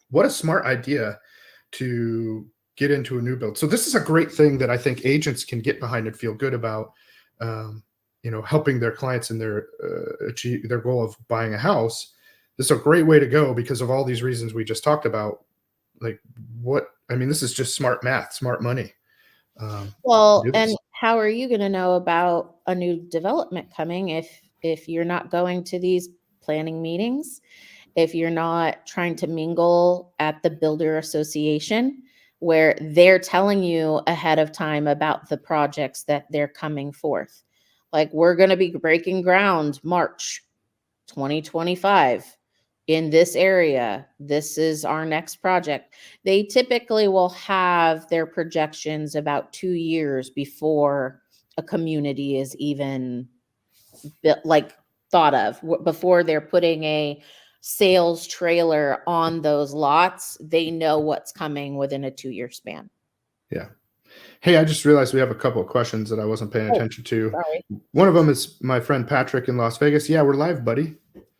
what a smart idea to get into a new build. So this is a great thing that I think agents can get behind and feel good about, helping their clients in their achieve their goal of buying a house. This is a great way to go because of all these reasons we just talked about. This is just smart math, smart money. And how are you going to know about a new development coming if you're not going to these planning meetings, if you're not trying to mingle at the builder association where they're telling you ahead of time about the projects that they're coming forth? Like, we're going to be breaking ground March 2025 in this area. This is our next project. They typically will have their projections about 2 years before a community is even thought of, before they're putting a sales trailer on those lots. They know what's coming within a 2-year span. Yeah. Hey, I just realized we have a couple of questions that I wasn't paying attention to. Sorry. One of them is my friend Patrick in Las Vegas. Yeah, we're live, buddy.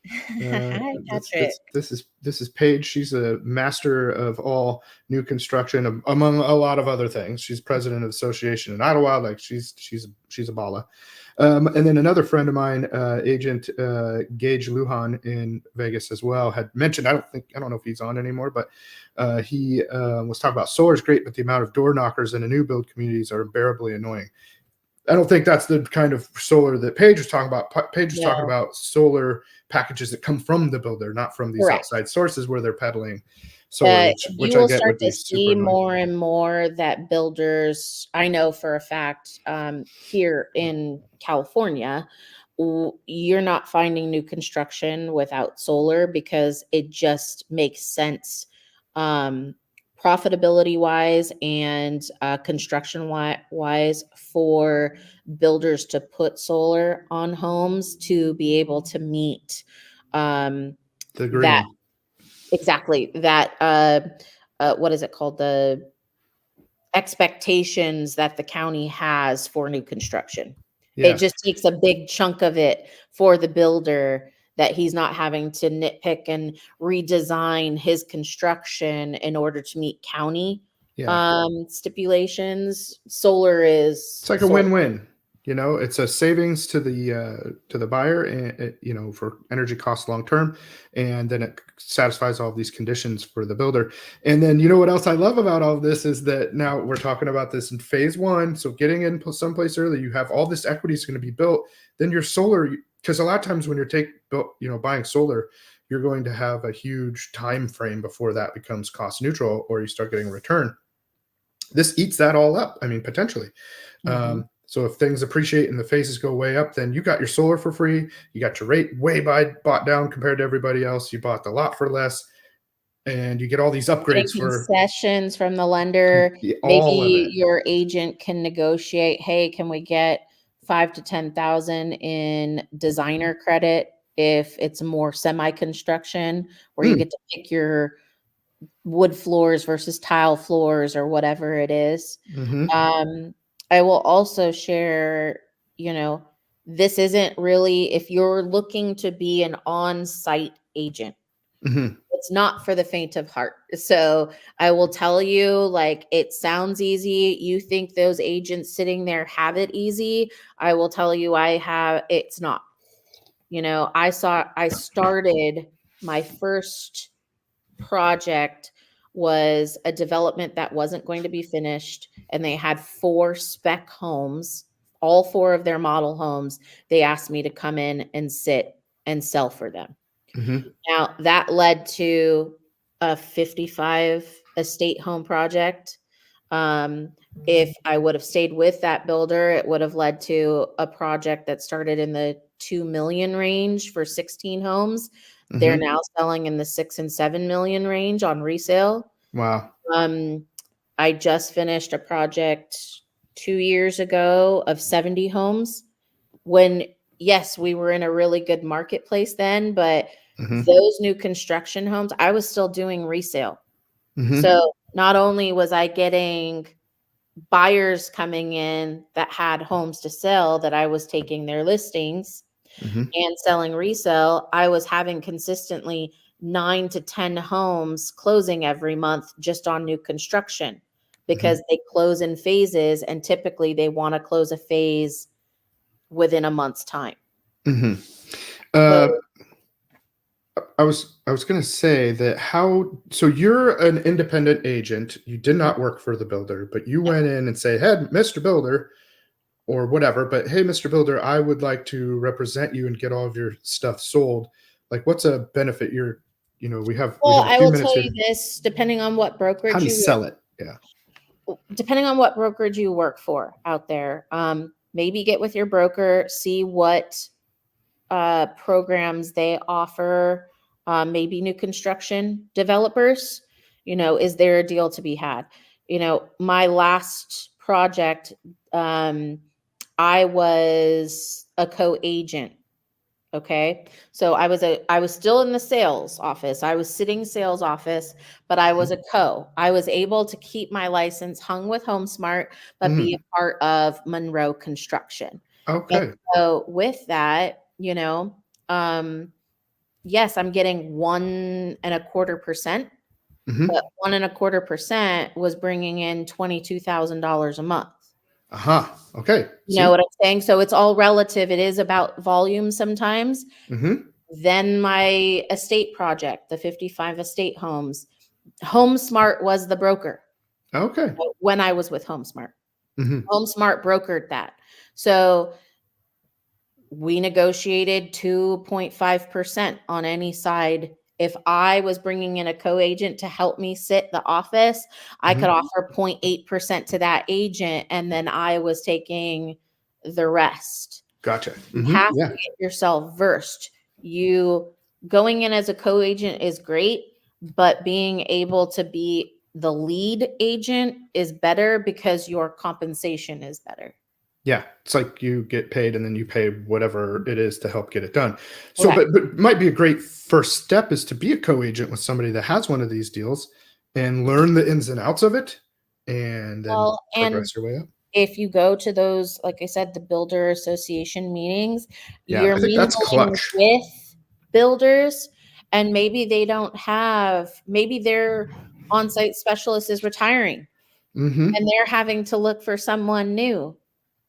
Hi, Patrick. This is Paige. She's a master of all new construction, among a lot of other things. She's president of the association in Ottawa. Like she's a balla. And then another friend of mine, agent Gage Lujan in Vegas as well, had mentioned. I don't know if he's on anymore, but he was talking about solar is great, but the amount of door knockers in a new build communities are unbearably annoying. I don't think that's the kind of solar that Paige was talking about. Paige was talking about solar packages that come from the builder, not from these outside sources where they're peddling. solar, which You I will get start would to be super see annoying. more and more that builders, I know for a fact, here in California, you're not finding new construction without solar because it just makes sense, um, profitability wise and construction wise for builders to put solar on homes to be able to meet The that. green. Exactly. That, what is it called? The expectations that the county has for new construction. It Yeah. just takes a big chunk of it for the builder that he's not having to nitpick and redesign his construction in order to meet county Yeah. stipulations. Solar is It's like a solar. win-win. It's a savings to the buyer, and for energy costs long term, and then it satisfies all of these conditions for the builder. And then what else I love about all of this is that now we're talking about this in phase one. So getting in someplace early, you have all this equity is going to be built. Then your solar, because a lot of times when you're buying solar, you're going to have a huge time frame before that becomes cost neutral or you start getting a return. This eats that all up. I mean, potentially. Mhm. So if things appreciate and the phases go way up, then you got your solar for free. You got your rate bought down compared to everybody else. You bought the lot for less, and you get all these Getting upgrades for concessions from the lender. all of Maybe it. your agent can negotiate, "Hey, can we get 5 to 10,000 in designer credit if it's more semi-construction where you Mm, get to pick your wood floors versus tile floors or whatever it is." mm-hmm, Um, I will also share, you know, this isn't really if you're looking to be an on-site agent, mm-hmm, it's not for the faint of heart. So I will tell you, like, it sounds easy. You think those agents sitting there have it easy. I will tell you, it's not. I started my first project was a development that wasn't going to be finished, and they had 4 spec homes, all 4 of their model homes. They asked me to come in and sit and sell for them. mm-hmm, Now, that led to a 55 estate home project. Um, if I would have stayed with that builder, it would have led to a project that started in the 2 million range for 16 homes. They're mm-hmm. now selling in the 6 and 7 million range on resale. Wow. Um, I just finished a project 2 years ago of 70 homes when, yes, we were in a really good marketplace then, but Mm-hmm, those new construction homes, I was still doing resale. mm-hmm, So not only was I getting buyers coming in that had homes to sell, that I was taking their listings mm-hmm, and selling resale, I was having consistently 9 to 10 homes closing every month just on new construction mm-hmm, because they close in phases, and typically they want to close a phase within a month's time. mm-hmm. So I was gonna say that so you're an independent agent. You did not work for the builder, but you went in and say, "Hey, Mr. Builder," or whatever, but hey, Mr. Builder, I would like to represent you and get all of your stuff sold. Like, what's a benefit? We well, have a I few will minutes tell here. you this, How do you sell it? Yeah. depending on what brokerage you work for out there, maybe get with your broker, see what programs they offer, maybe new construction developers. Is there a deal to be had? My last project, I was a co-agent. Okay. So I was still in the sales office. I was sitting sales office, but I was a co. I was able to keep my license hung with HomeSmart, but be Mm-hmm. a part of Monroe Construction. And Okay. so with that, yes, I'm getting 1.25%, but Mm-hmm. 1.25% was bringing in $22,000 a month. Uh-huh. Okay. You know See? what I'm saying? So it's all relative. It is about volume sometimes. Mm-hmm. Then my estate project, the 55 estate homes, HomeSmart was the broker Okay. when I was with HomeSmart. Mm-hmm. HomeSmart brokered that. So we negotiated 2.5% on any side If I was bringing in a co-agent to help me sit the office, I could offer 0.8% to that agent, and then I was taking the rest. Gotcha. You have Yeah. to get yourself versed. You going in as a co-agent is great, but being able to be the lead agent is better because your compensation is better. Yeah, it's like you get paid and then you pay whatever it is to help get it done. So, Okay. but might be a great first step is to be a co-agent with somebody that has one of these deals and learn the ins and outs of it, and then Well, and progress your way up. if you go to those, like I said, the builder association meetings, Yeah, you're I think that's mingling clutch. with builders, and maybe they don't have, maybe their on-site specialist is retiring Mm-hmm. and they're having to look for someone new,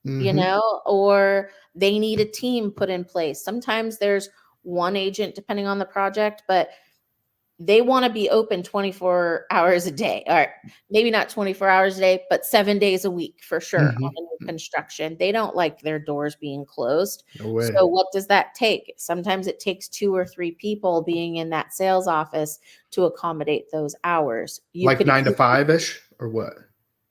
Mm-hmm. or they need a team put in place. Sometimes there's one agent depending on the project, but they want to be open 24 hours a day, or maybe not 24 hours a day, but 7 days a week for sure on a new Mm-hmm. construction. They don't like their doors being closed. No way. So what does that take? Sometimes it takes 2 or 3 people being in that sales office to accommodate those hours. You Like could, 9 to 5 ish or what?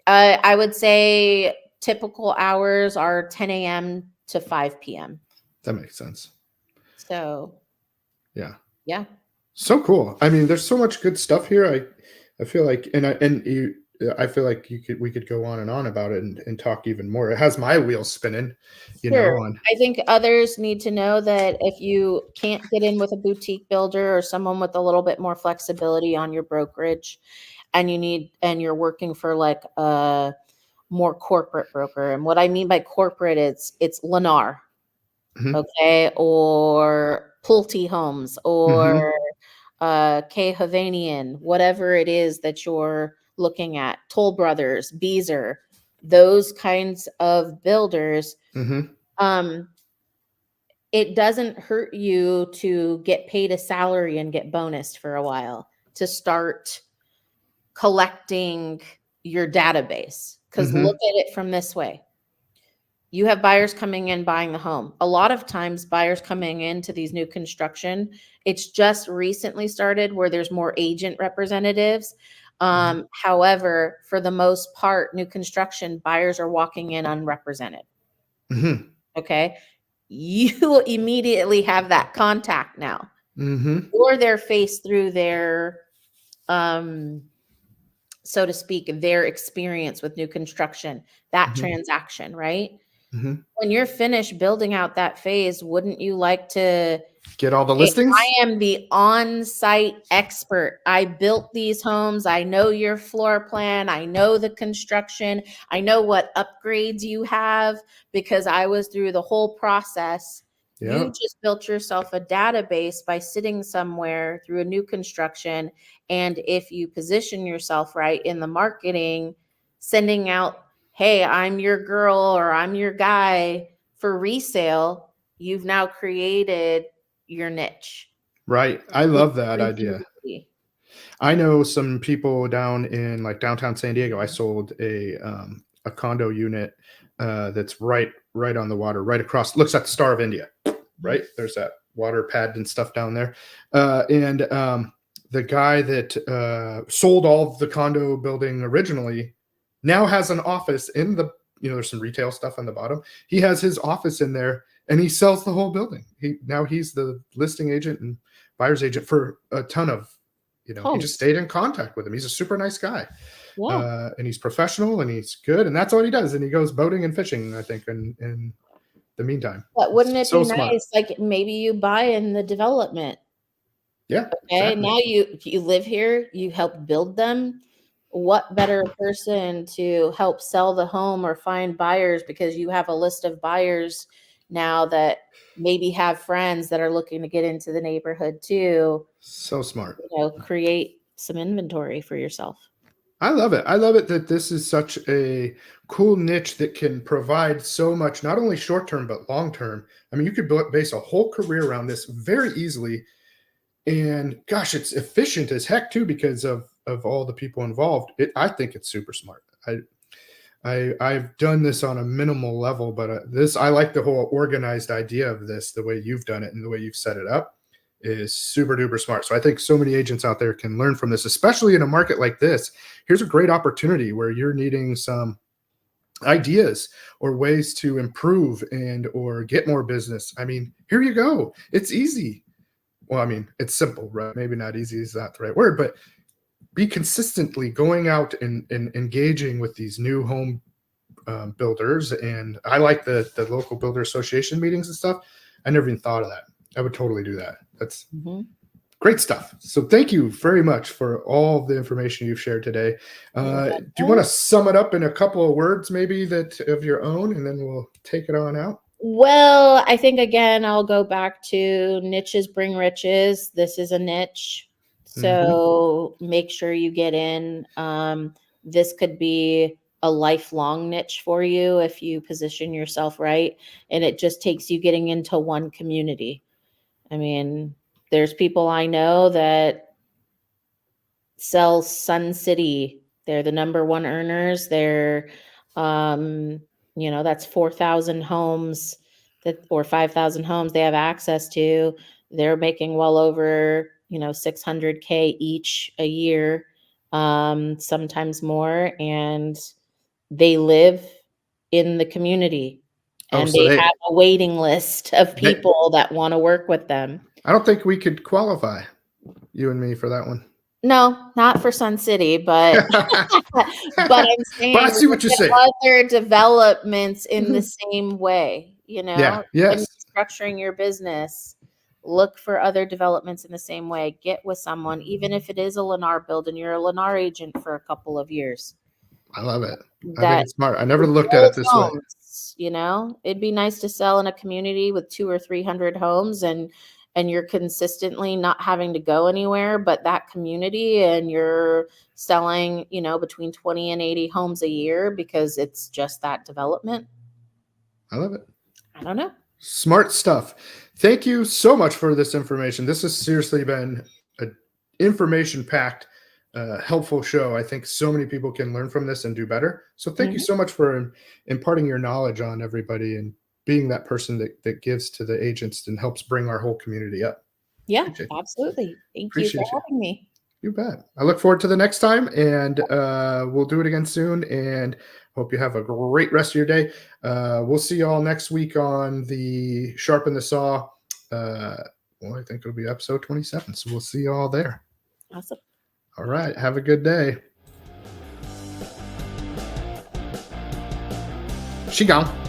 I would say typical hours are 10 a.m. to 5 p.m. That makes sense. So Yeah. yeah. So cool. I mean, there's so much good stuff here. I feel like, I feel like we could go on and on about it and talk even more. It has my wheels spinning, Sure. on. I think others need to know that if you can't get in with a boutique builder or someone with a little bit more flexibility on your brokerage, and you're working for like a more corporate broker. And what I mean by corporate is it's Lennar, Mhm. okay, or Pulte Homes, or Mhm. K Hovanian, whatever it is that you're looking at, Toll Brothers, Beezer, those kinds of builders. Mhm. Um, it doesn't hurt you to get paid a salary and get bonused for a while to start collecting your database. Because look Mhm. at it from this way. You have buyers coming in buying the home. A lot of times, buyers coming into these new construction, it's just recently started where there's more agent representatives. Mhm. However, for the most part, new construction buyers are walking in unrepresented. Mhm. Okay. You immediately have that contact now, Mhm. or their face through their, um, so to speak, their experience with new construction, that Mhm. transaction, right? Mhm. When you're finished building out that phase, wouldn't you like to Get all the say, listings? I am the on-site expert. I built these homes. I know your floor plan. I know the construction. I know what upgrades you have because I was through the whole process. You Yeah. just built yourself a database by sitting somewhere through a new construction. And if you position yourself right in the marketing, sending out, hey, I'm your girl or I'm your guy for resale, you've now created your niche. Right. I Your love that own idea. community. I know some people down in like downtown San Diego. I sold a condo unit that's right on the water, right across. Looks like the Star of India. Right there's that water pad and stuff down there, and the guy that sold all of the condo building originally now has an office in the there's some retail stuff on the bottom. He has his office in there and he sells the whole building. He's the listing agent and buyer's agent for a ton of he just Homes. stayed in contact with him. He's a super nice guy, Yeah. and he's professional and he's good, and that's what he does. And he goes boating and fishing, I think, in the meantime. But It's wouldn't it so be smart. nice? Like maybe you buy in the development. Yeah, Okay. exactly. Now you live here, you help build them. What better person to help sell the home or find buyers because you have a list of buyers now that maybe have friends that are looking to get into the neighborhood too, So smart. create some inventory for yourself. I love it. I love it that this is such a cool niche that can provide so much, not only short term, but long term. I mean, you could base a whole career around this very easily. And gosh, it's efficient as heck too because of all the people involved. I think it's super smart. I've done this on a minimal level, but I like the whole organized idea of this, the way you've done it and the way you've set it up. is super duper smart. So I think so many agents out there can learn from this, especially in a market like this. Here's a great opportunity where you're needing some ideas or ways to improve and or get more business. I mean, here you go. It's easy. Well, I mean, it's simple, right? Maybe not easy is not the right word, but be consistently going out and engaging with these new home builders. And I like the local builder association meetings and stuff. I never even thought of that. I would totally do that. That's great stuff. So thank you very much for all the information you've shared today. Do you want to sum it up in a couple of words, maybe that of your own, and then we'll take it on out? Well, I think, again, I'll go back to niches bring riches. This is a niche. So make sure you get in. This could be a lifelong niche for you if you position yourself right. And it just takes you getting into one community. I mean, there's people I know that sell Sun City. They're the #1 earners. They're, that's 4,000 homes or 5,000 homes they have access to. They're making well over, $600K each a year, sometimes more. And they live in the community. And they have a waiting list of people that want to work with them. I don't think we could qualify, you and me, for that one. No, not for Sun City, but but I'm saying, but I see what you're saying. Other developments in the same way, Yeah. Yes. When you're structuring your business, look for other developments in the same way. Get with someone, even if it is a Lennar build and you're a Lennar agent for a couple of years. I love it. I think it's smart. I never looked at it this way. It'd be nice to sell in a community with 200 or 300 homes and you're consistently not having to go anywhere but that community, and you're selling, between 20 and 80 homes a year because it's just that development. I love it. I don't know. Smart stuff. Thank you so much for this information. This has seriously been an information-packed, helpful show. I think so many people can learn from this and do better. So thank you so much for imparting your knowledge on everybody and being that person that gives to the agents and helps bring our whole community up. Yeah, absolutely. Thank you for having me. You bet. I look forward to the next time, and we'll do it again soon, and hope you have a great rest of your day. We'll see you all next week on the Sharpen the Saw. I think it'll be episode 27, so we'll see you all there. Awesome. All right. Have a good day. She gone.